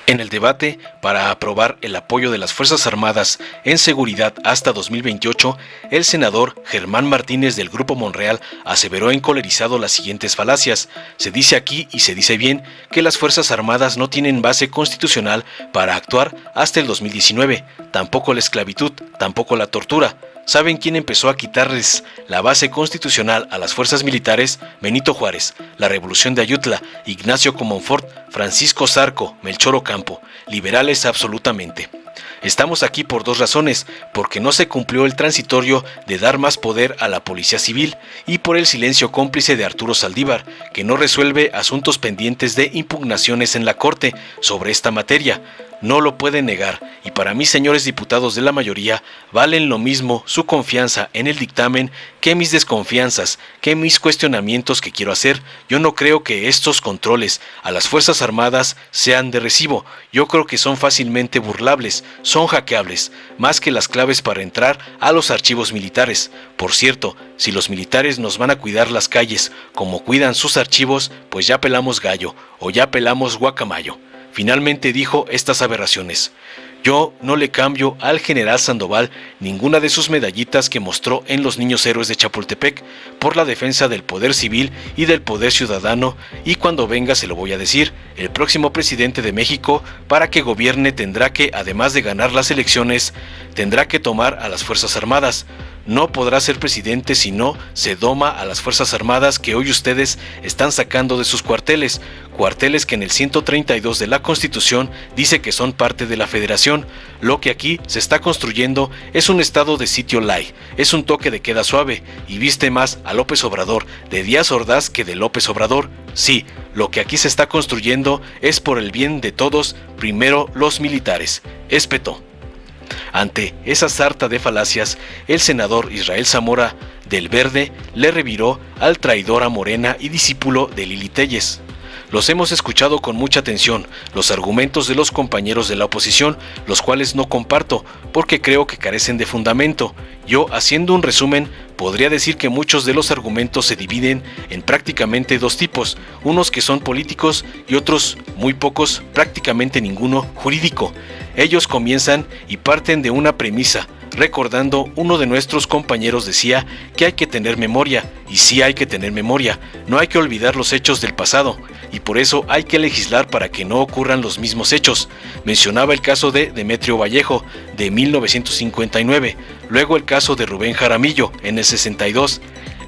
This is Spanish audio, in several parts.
En el debate para aprobar el apoyo de las Fuerzas Armadas en seguridad hasta 2028, el senador Germán Martínez del Grupo Monreal aseveró encolerizado las siguientes falacias. Se dice aquí y se dice bien que las Fuerzas Armadas no tienen base constitucional para actuar hasta el 2019, tampoco la esclavitud, tampoco la tortura. ¿Saben quién empezó a quitarles la base constitucional a las fuerzas militares? Benito Juárez, la Revolución de Ayutla, Ignacio Comonfort, Francisco Zarco, Melchor Ocampo, liberales absolutamente. Estamos aquí por dos razones, porque no se cumplió el transitorio de dar más poder a la policía civil y por el silencio cómplice de Arturo Saldívar, que no resuelve asuntos pendientes de impugnaciones en la Corte sobre esta materia. No lo pueden negar, y para mí, señores diputados de la mayoría, valen lo mismo su confianza en el dictamen que mis desconfianzas, que mis cuestionamientos que quiero hacer. Yo no creo que estos controles a las Fuerzas Armadas sean de recibo. Yo creo que son fácilmente burlables, son hackeables, más que las claves para entrar a los archivos militares. Por cierto, si los militares nos van a cuidar las calles como cuidan sus archivos, pues ya pelamos gallo o ya pelamos guacamayo. Finalmente dijo estas aberraciones: yo no le cambio al general Sandoval ninguna de sus medallitas que mostró en los Niños Héroes de Chapultepec por la defensa del poder civil y del poder ciudadano, y cuando venga se lo voy a decir. El próximo presidente de México, para que gobierne, tendrá que, además de ganar las elecciones, tendrá que tomar a las Fuerzas Armadas. No podrá ser presidente si no se doma a las Fuerzas Armadas que hoy ustedes están sacando de sus cuarteles que en el 132 de la Constitución dice que son parte de la Federación. Lo que aquí se está construyendo es un estado de sitio light, es un toque de queda suave y viste más a López Obrador de Díaz Ordaz que de López Obrador. Sí, lo que aquí se está construyendo es por el bien de todos, primero los militares. Espetó. Ante esa sarta de falacias, el senador Israel Zamora del Verde le reviró al traidor a Morena y discípulo de Lili Téllez. Los hemos escuchado con mucha atención, los argumentos de los compañeros de la oposición, los cuales no comparto, porque creo que carecen de fundamento. Yo, haciendo un resumen, podría decir que muchos de los argumentos se dividen en prácticamente dos tipos, unos que son políticos y otros, muy pocos, prácticamente ninguno, jurídico. Ellos comienzan y parten de una premisa. Recordando, uno de nuestros compañeros decía que hay que tener memoria, y sí hay que tener memoria, no hay que olvidar los hechos del pasado, y por eso hay que legislar para que no ocurran los mismos hechos. Mencionaba el caso de Demetrio Vallejo, de 1959, luego el caso de Rubén Jaramillo, en el 62,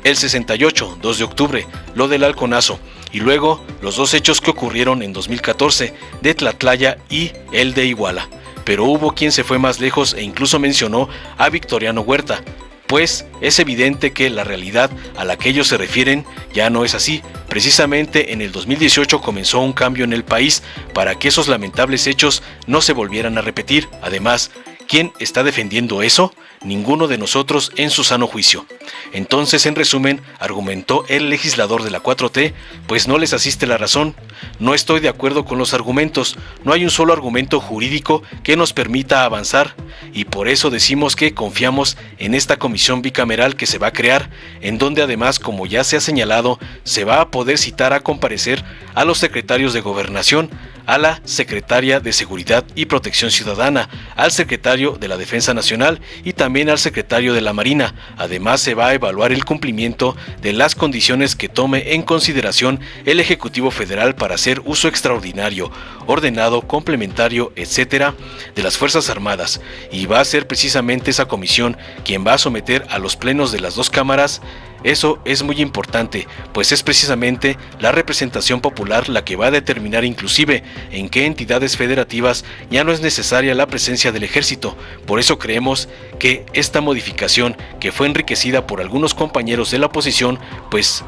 el 68, 2 de octubre, lo del halconazo, y luego los dos hechos que ocurrieron en 2014, de Tlatlaya y el de Iguala. Pero hubo quien se fue más lejos e incluso mencionó a Victoriano Huerta, pues es evidente que la realidad a la que ellos se refieren ya no es así. Precisamente en el 2018 comenzó un cambio en el país para que esos lamentables hechos no se volvieran a repetir. Además, ¿quién está defendiendo eso? Ninguno de nosotros en su sano juicio. Entonces, en resumen, argumentó el legislador de la 4T, pues no les asiste la razón. No estoy de acuerdo con los argumentos, no hay un solo argumento jurídico que nos permita avanzar, y por eso decimos que confiamos en esta comisión bicameral que se va a crear, en donde además, como ya se ha señalado, se va a poder citar a comparecer a los secretarios de Gobernación, a la secretaria de Seguridad y Protección Ciudadana, al secretario de la Defensa Nacional y también al secretario de la Marina. Además, se va a evaluar el cumplimiento de las condiciones que tome en consideración el Ejecutivo Federal para hacer uso extraordinario, ordenado, complementario, etcétera, de las Fuerzas Armadas, y va a ser precisamente esa comisión quien va a someter a los plenos de las dos cámaras. Eso es muy importante, pues es precisamente la representación popular la que va a determinar inclusive en qué entidades federativas ya no es necesaria la presencia del ejército. Por eso creemos que esta modificación, que fue enriquecida por algunos compañeros de la oposición, pues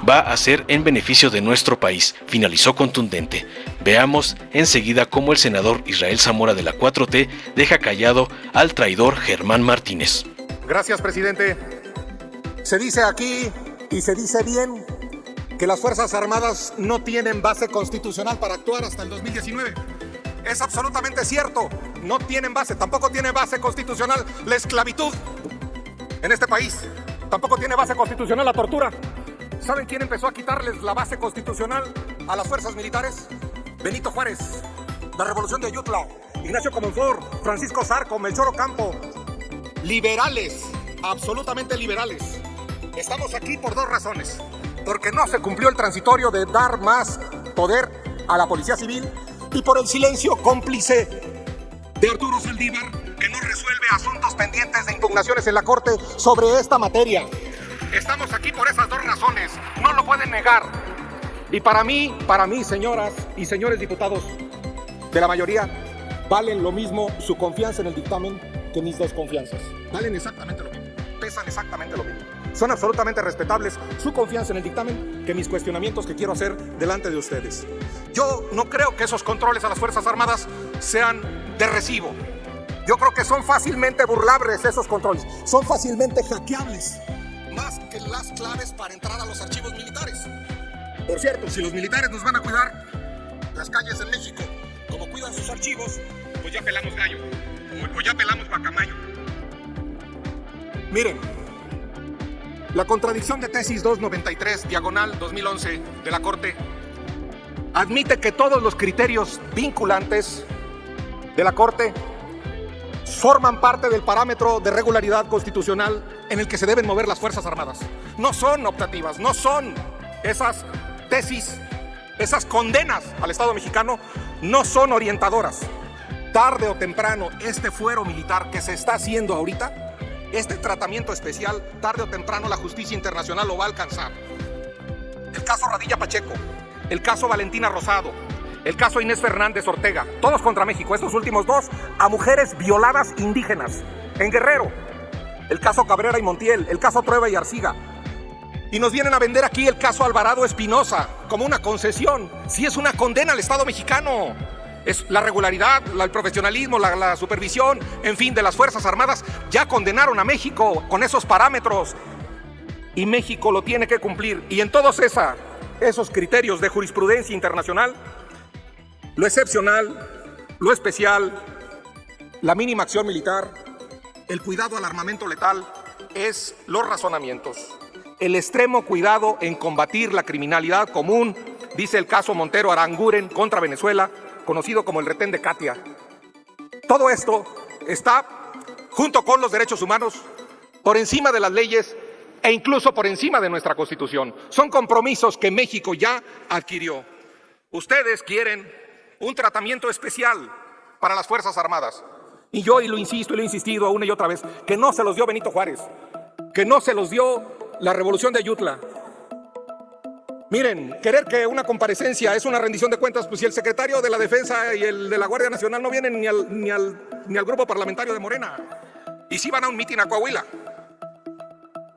va a ser en beneficio de nuestro país, finalizó contundente. Veamos enseguida cómo el senador Israel Zamora de la 4T deja callado al traidor Germán Martínez. Gracias, presidente. Se dice aquí, y se dice bien, que las Fuerzas Armadas no tienen base constitucional para actuar hasta el 2019. Es absolutamente cierto, no tienen base, tampoco tiene base constitucional la esclavitud en este país, tampoco tiene base constitucional la tortura. ¿Saben quién empezó a quitarles la base constitucional a las fuerzas militares? Benito Juárez. la Revolución de Ayutla, Ignacio Comonfort, Francisco Zarco, Melchor Ocampo, liberales, absolutamente liberales. Estamos aquí por dos razones. Porque no se cumplió el transitorio de dar más poder a la Policía Civil y por el silencio cómplice de Arturo Saldívar, que no resuelve asuntos pendientes de impugnaciones en la Corte sobre esta materia. Estamos aquí por esas dos razones, no lo pueden negar. Y para mí, señoras y señores diputados de la mayoría, valen lo mismo su confianza en el dictamen que mis dos confianzas. Valen exactamente lo mismo, pesan exactamente lo mismo. Son absolutamente respetables su confianza en el dictamen que mis cuestionamientos que quiero hacer delante de ustedes. Yo no creo que esos controles a las Fuerzas Armadas sean de recibo. Yo creo que son fácilmente burlables esos controles, son fácilmente hackeables, más que las claves para entrar a los archivos militares. Por cierto, si los militares nos van a cuidar las calles en México como cuidan sus archivos, pues ya pelamos gallo, o ya pelamos guacamayo. Miren, la contradicción de tesis 293, diagonal 2011 de la Corte, admite que todos los criterios vinculantes de la Corte forman parte del parámetro de regularidad constitucional en el que se deben mover las Fuerzas Armadas. No son optativas, no son esas tesis, esas condenas al Estado mexicano, no son orientadoras. Tarde o temprano, este fuero militar que se está haciendo ahorita, este tratamiento especial, tarde o temprano la justicia internacional lo va a alcanzar. El caso Radilla Pacheco, el caso Valentina Rosado, el caso Inés Fernández Ortega, todos contra México, estos últimos dos a mujeres violadas indígenas en Guerrero, el caso Cabrera y Montiel, el caso Trueba y Arciga. Y nos vienen a vender aquí el caso Alvarado Espinosa como una concesión, si es una condena al Estado mexicano. Es la regularidad, el profesionalismo, la supervisión, en fin, de las Fuerzas Armadas. Ya condenaron a México con esos parámetros y México lo tiene que cumplir. Y en todos esos criterios de jurisprudencia internacional, lo excepcional, lo especial, la mínima acción militar, el cuidado al armamento letal, es los razonamientos. El extremo cuidado en combatir la criminalidad común, dice el caso Montero Aranguren contra Venezuela, conocido como el retén de Katia. Todo esto está, junto con los derechos humanos, por encima de las leyes e incluso por encima de nuestra Constitución. Son compromisos que México ya adquirió. Ustedes quieren un tratamiento especial para las Fuerzas Armadas. Y yo, y lo insisto y lo he insistido una y otra vez, que no se los dio Benito Juárez, que no se los dio la Revolución de Ayutla. Miren, querer que una comparecencia es una rendición de cuentas, pues si el secretario de la Defensa y el de la Guardia Nacional no vienen ni al grupo parlamentario de Morena, y sí van a un mitin a Coahuila.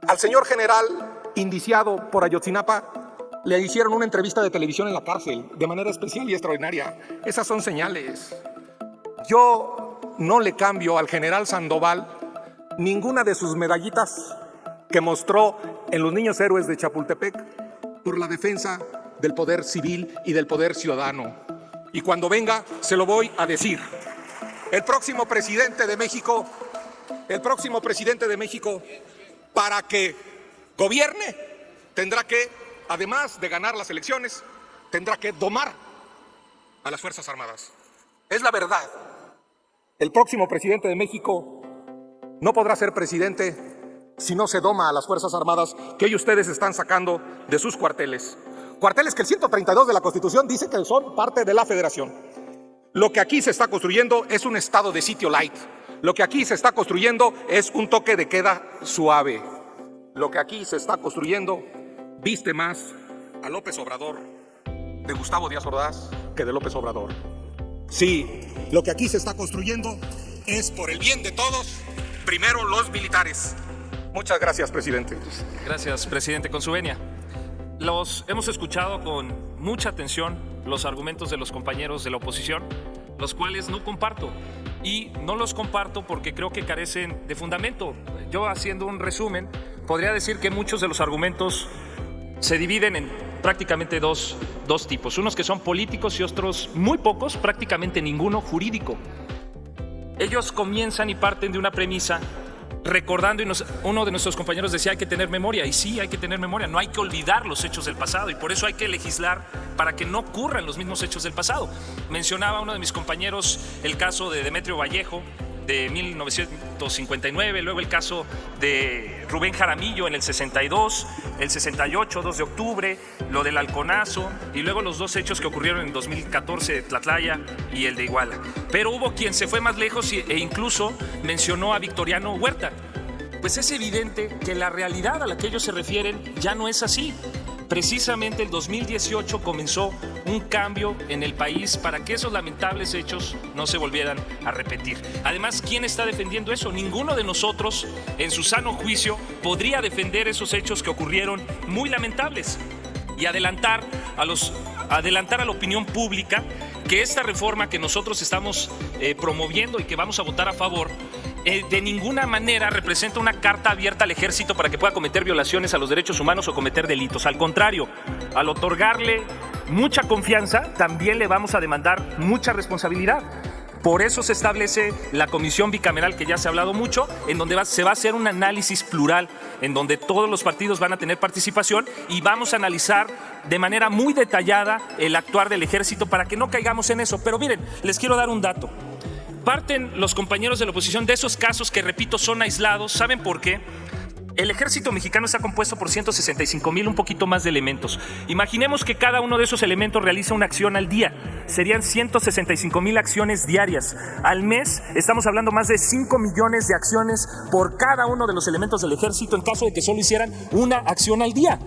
Al señor general indiciado por Ayotzinapa le hicieron una entrevista de televisión en la cárcel, de manera especial y extraordinaria. Esas son señales. Yo no le cambio al general Sandoval ninguna de sus medallitas que mostró en los Niños Héroes de Chapultepec por la defensa del poder civil y del poder ciudadano. Y cuando venga, se lo voy a decir. El próximo presidente de México, para que gobierne, tendrá que, además de ganar las elecciones, tendrá que domar a las Fuerzas Armadas. Es la verdad. El próximo presidente de México no podrá ser presidente si no se doma a las Fuerzas Armadas que hoy ustedes están sacando de sus cuarteles. Cuarteles que el 132 de la Constitución dice que son parte de la Federación. Lo que aquí se está construyendo es un estado de sitio light. Lo que aquí se está construyendo es un toque de queda suave. Lo que aquí se está construyendo viste más a López Obrador de Gustavo Díaz Ordaz que de López Obrador. Sí, lo que aquí se está construyendo es por el bien de todos, primero los militares. Muchas gracias, presidente. Gracias, presidente. Con su venia. Hemos escuchado con mucha atención los argumentos de los compañeros de la oposición, los cuales no comparto. Y no los comparto porque creo que carecen de fundamento. Yo, haciendo un resumen, podría decir que muchos de los argumentos se dividen en prácticamente dos tipos. Unos que son políticos y otros muy pocos, prácticamente ninguno jurídico. Ellos comienzan y parten de una premisa recordando, y uno de nuestros compañeros decía hay que tener memoria, y sí, hay que tener memoria, no hay que olvidar los hechos del pasado, y por eso hay que legislar para que no ocurran los mismos hechos del pasado. Mencionaba uno de mis compañeros el caso de Demetrio Vallejo de 1959, luego el caso de Rubén Jaramillo en el 62, el 68, 2 de octubre, lo del Halconazo, y luego los dos hechos que ocurrieron en 2014 de Tlatlaya y el de Iguala. Pero hubo quien se fue más lejos e incluso mencionó a Victoriano Huerta. Pues es evidente que la realidad a la que ellos se refieren ya no es así. Precisamente el 2018 comenzó un cambio en el país para que esos lamentables hechos no se volvieran a repetir. Además, ¿quién está defendiendo eso? Ninguno de nosotros, en su sano juicio, podría defender esos hechos que ocurrieron muy lamentables y adelantar a la opinión pública que esta reforma que nosotros estamos promoviendo y que vamos a votar a favor de ninguna manera representa una carta abierta al ejército para que pueda cometer violaciones a los derechos humanos o cometer delitos. Al contrario, al otorgarle mucha confianza, también le vamos a demandar mucha responsabilidad. Por eso se establece la comisión bicameral que ya se ha hablado mucho, en donde se va a hacer un análisis plural, en donde todos los partidos van a tener participación y vamos a analizar de manera muy detallada el actuar del ejército para que no caigamos en eso. Pero miren, les quiero dar un dato. Parten los compañeros de la oposición de esos casos que, repito, son aislados. ¿Saben por qué? El ejército mexicano está compuesto por 165,000, un poquito más de elementos. Imaginemos que cada uno de esos elementos realiza una acción al día. Serían 165,000 acciones diarias. Al mes estamos hablando más de 5 millones de acciones por cada uno de los elementos del ejército en caso de que solo hicieran una acción al día.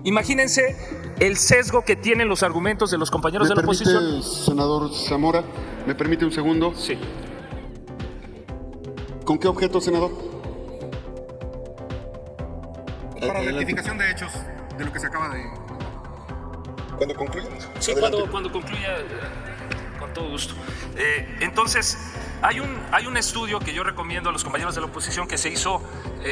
Imagínense el sesgo que tienen los argumentos de los compañeros de la oposición. ¿Me permite, senador Zamora? ¿Me permite un segundo? Sí. ¿Con qué objeto, senador? Para rectificación de hechos de lo que se acaba de... ¿Cuándo concluya? Sí, cuando concluya, con todo gusto. Entonces, hay un estudio que yo recomiendo a los compañeros de la oposición que se hizo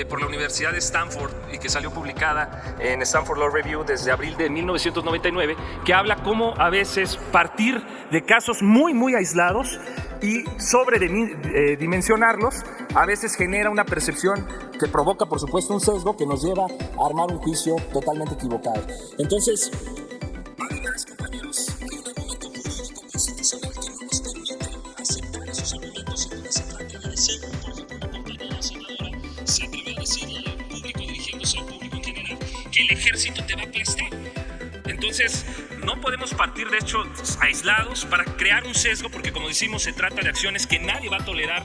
por la Universidad de Stanford y que salió publicada en Stanford Law Review desde abril de 1999, que habla cómo a veces partir de casos muy, muy aislados y sobredimensionarlos a veces genera una percepción que provoca, por supuesto, un sesgo que nos lleva a armar un juicio totalmente equivocado. Entonces, compañeros, hay un argumento jurídico constitucional que no nos permite aceptar esos argumentos en donde se trata de decir, por ejemplo, una compañera senadora se atrevió a decirle al público, dirigiéndose al público en general, que el ejército te va a aplastar. Entonces, no podemos partir de hechos aislados para crear un sesgo, porque como decimos, se trata de acciones que nadie va a tolerar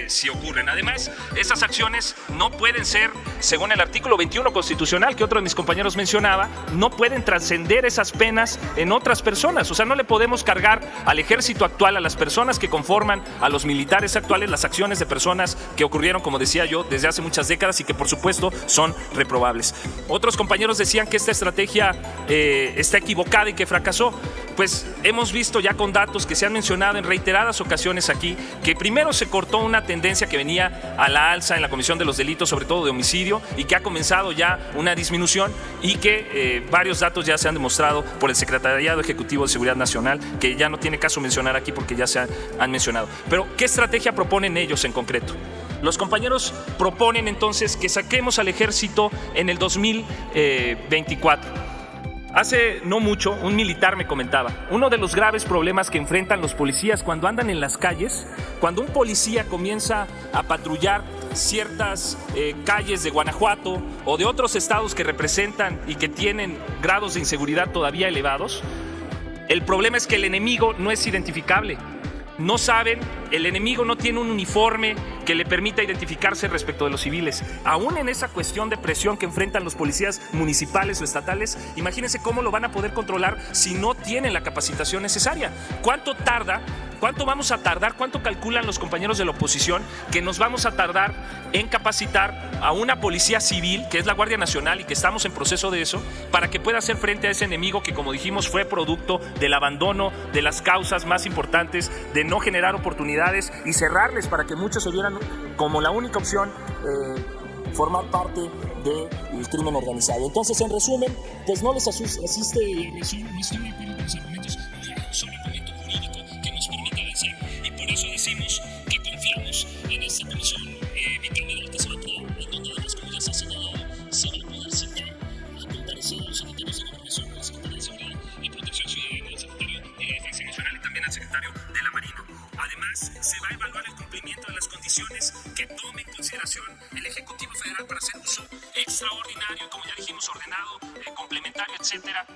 si ocurren. Además, esas acciones no pueden ser, según el artículo 21 constitucional, que otro de mis compañeros mencionaba, no pueden trascender esas penas en otras personas. O sea, no le podemos cargar al ejército actual, a las personas que conforman a los militares actuales, las acciones de personas que ocurrieron, como decía yo, desde hace muchas décadas y que por supuesto son reprobables. Otros compañeros decían que esta estrategia está equivocada y que fracasó. Pues hemos visto ya con datos que se han mencionado en reiteradas ocasiones aquí, que primero se cortó una tendencia que venía a la alza en la comisión de los delitos, sobre todo de homicidio, y que ha comenzado ya una disminución, y que varios datos ya se han demostrado por el Secretariado Ejecutivo de Seguridad Nacional, que ya no tiene caso mencionar aquí porque ya se han mencionado. Pero, ¿qué estrategia proponen ellos en concreto? Los compañeros proponen entonces que saquemos al ejército en el 2024. Hace no mucho, un militar me comentaba, uno de los graves problemas que enfrentan los policías cuando andan en las calles, cuando un policía comienza a patrullar ciertas calles de Guanajuato o de otros estados que representan y que tienen grados de inseguridad todavía elevados, el problema es que el enemigo no es identificable. No saben, el enemigo no tiene un uniforme que le permita identificarse respecto de los civiles. Aún en esa cuestión de presión que enfrentan los policías municipales o estatales, imagínense cómo lo van a poder controlar si no tienen la capacitación necesaria. ¿Cuánto tarda? ¿Cuánto vamos a tardar? ¿Cuánto calculan los compañeros de la oposición que nos vamos a tardar en capacitar a una policía civil, que es la Guardia Nacional, y que estamos en proceso de eso, para que pueda hacer frente a ese enemigo que, como dijimos, fue producto del abandono de las causas más importantes, de no generar oportunidades y cerrarles para que muchos se vieran como la única opción formar parte del crimen organizado? Entonces, en resumen, pues no les asiste la razón, no estoy de acuerdo con los argumentos, no hay un solo argumento jurídico que nos permita avanzar, y por eso decimos que confiamos en esta comisión bicameral que se Además, se va a evaluar el cumplimiento de las condiciones que tome en consideración el Ejecutivo Federal para hacer uso extraordinario, como ya dijimos, ordenado, complementario, etcétera,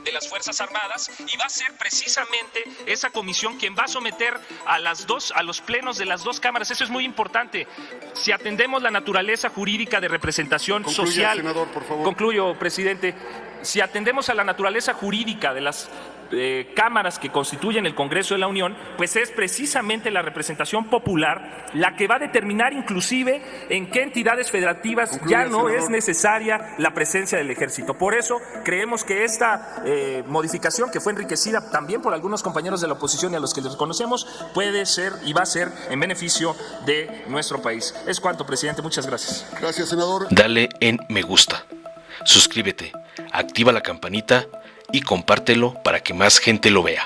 de las Fuerzas Armadas, y va a ser precisamente esa comisión quien va a someter a los plenos de las dos cámaras. Eso es muy importante. Si atendemos la naturaleza jurídica de representación social, senador, por favor. Concluyo, presidente. Si atendemos a la naturaleza jurídica de las cámaras que constituyen el Congreso de la Unión, pues es precisamente la representación popular la que va a determinar inclusive en qué entidades federativas ya no es necesaria la presencia del Ejército. Por eso creemos que esta modificación, que fue enriquecida también por algunos compañeros de la oposición y a los que les reconocemos, puede ser y va a ser en beneficio de nuestro país. Es cuanto, presidente. Muchas gracias. Gracias, senador. Dale en me gusta, suscríbete, activa la campanita y compártelo para que más gente lo vea.